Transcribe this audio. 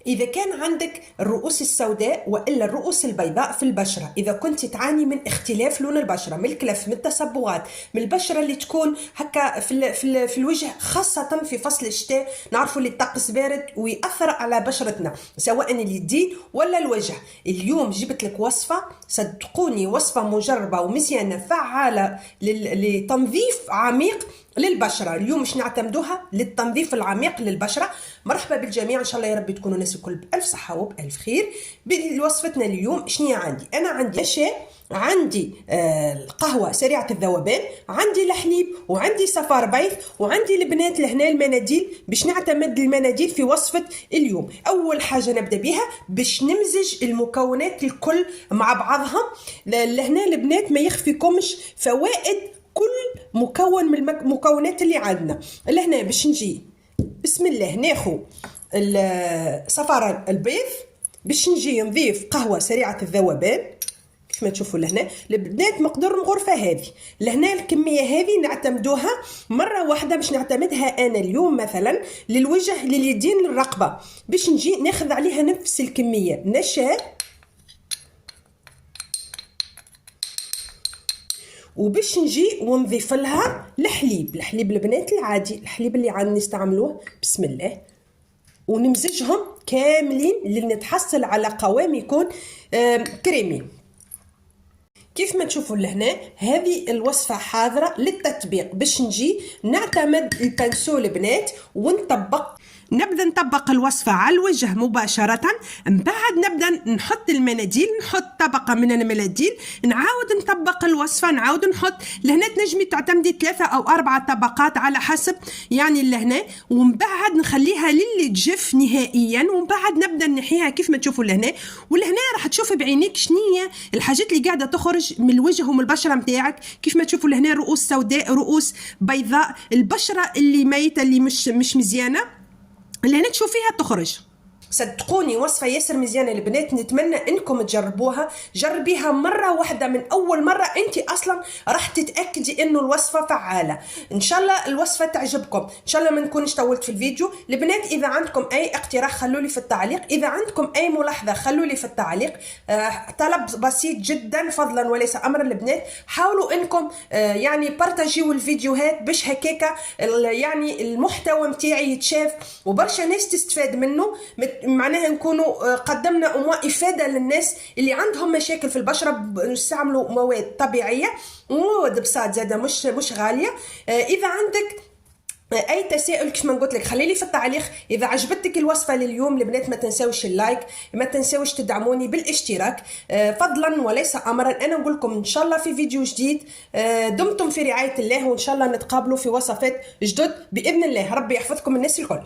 إذا كان عندك الرؤوس السوداء وإلا الرؤوس البيضاء في البشرة، إذا كنت تعاني من اختلاف لون البشرة، من الكلف، من التصبغات، من البشرة اللي تكون هكا في الوجه، خاصة في فصل الشتاء، نعرفوا اللي الطقس بارد ويأثر على بشرتنا سواء اليدين ولا الوجه. اليوم جبت لك وصفة، صدقوني وصفة مجربة ومزيانة فعالة لتنظيف عميق للبشرة. اليوم مش نعتمدوها للتنظيف العميق للبشرة. مرحبا بالجميع، ان شاء الله يا رب تكونوا الناس الكل بألف صحة وبألف خير. بوصفتنا اليوم شنو عندي؟ انا عندي اشياء، عندي القهوة سريعة الذوبان، عندي الحليب، وعندي صفار بيض، وعندي البنات لهنا المناديل باش نعتمد المناديل في وصفة اليوم. أول حاجة نبدأ بها باش نمزج المكونات الكل مع بعضها. لهنا البنات ما يخفيكمش فوائد كل مكون من المكونات اللي عندنا. لهنا باش نجي بسم الله ناخو صفار البيض، باش نجي نضيف قهوة سريعة الذوبان كيف ما تشوفوا لهنا البنات مقدار الغرفة هذه. لهنا الكمية هذه نعتمدوها مرة واحدة، باش نعتمدها أنا اليوم مثلا للوجه، لليدين، للرقبة، باش نجي ناخذ عليها نفس الكمية نشا، وباش نجي ونضيف لها الحليب البنات العادي، الحليب اللي عاد نستعملوه بسم الله، ونمزجهم كاملين لنتحصل على قوام يكون كريمي. كيف ما تشوفوا لهنا هذه الوصفة حاضرة للتطبيق. باش نجي نعتمد البنسو البنات نبدأ نطبق الوصفة على الوجه مباشرة. من بعد نبدأ نحط المناديل، نحط طبقة من المناديل، نعاود نطبق الوصفة، نعاود نحط لهنا. تنجمي تعتمدي 3 أو 4 طبقات على حسب يعني لهنا، ومن بعد نخليها للي تجف نهائيا، ومن بعد نبدأ نحيها كيف ما تشوفوا لهنا. ولهنا راح تشوفي بعينيك شنية الحاجات اللي قاعدة تخرج من الوجه ومن البشرة متاعك. كيف ما تشوفوا لهنا رؤوس سوداء، رؤوس بيضاء، البشرة اللي ميتة اللي مش مزيانة اللي هنا تشوفيها تخرج. صدقوني وصفة ياسر مزيانة البنات، نتمنى انكم تجربوها. جربيها مرة واحدة، من اول مرة انت اصلا راح تتأكدي انه الوصفة فعالة. ان شاء الله الوصفة تعجبكم، ان شاء الله ما نكونش طولت في الفيديو. البنات اذا عندكم اي اقتراح خلوا لي في التعليق، اذا عندكم اي ملاحظة خلوا لي في التعليق. طلب بسيط جدا فضلا وليس امرا البنات، حاولوا انكم يعني بارتاجيوا الفيديوهات باش هكاكا يعني المحتوى متاعي يتشاف وبرشا ناس تستفاد منه. معناها نكونوا قدمنا إفادة للناس اللي عندهم مشاكل في البشرة، نستعملوا مواد طبيعية ومواد بساط زادة مش غالية. إذا عندك اي تساؤل كيف ما قلت لك خلي لي في التعليق. اذا عجبتك الوصفه لليوم البنات ما تنساوش اللايك، ما تنساوش تدعموني بالاشتراك فضلا وليس امرا. انا نقول لكم ان شاء الله في فيديو جديد. دمتم في رعايه الله، وان شاء الله نتقابلوا في وصفات جدد باذن الله. ربي يحفظكم الناس الكل.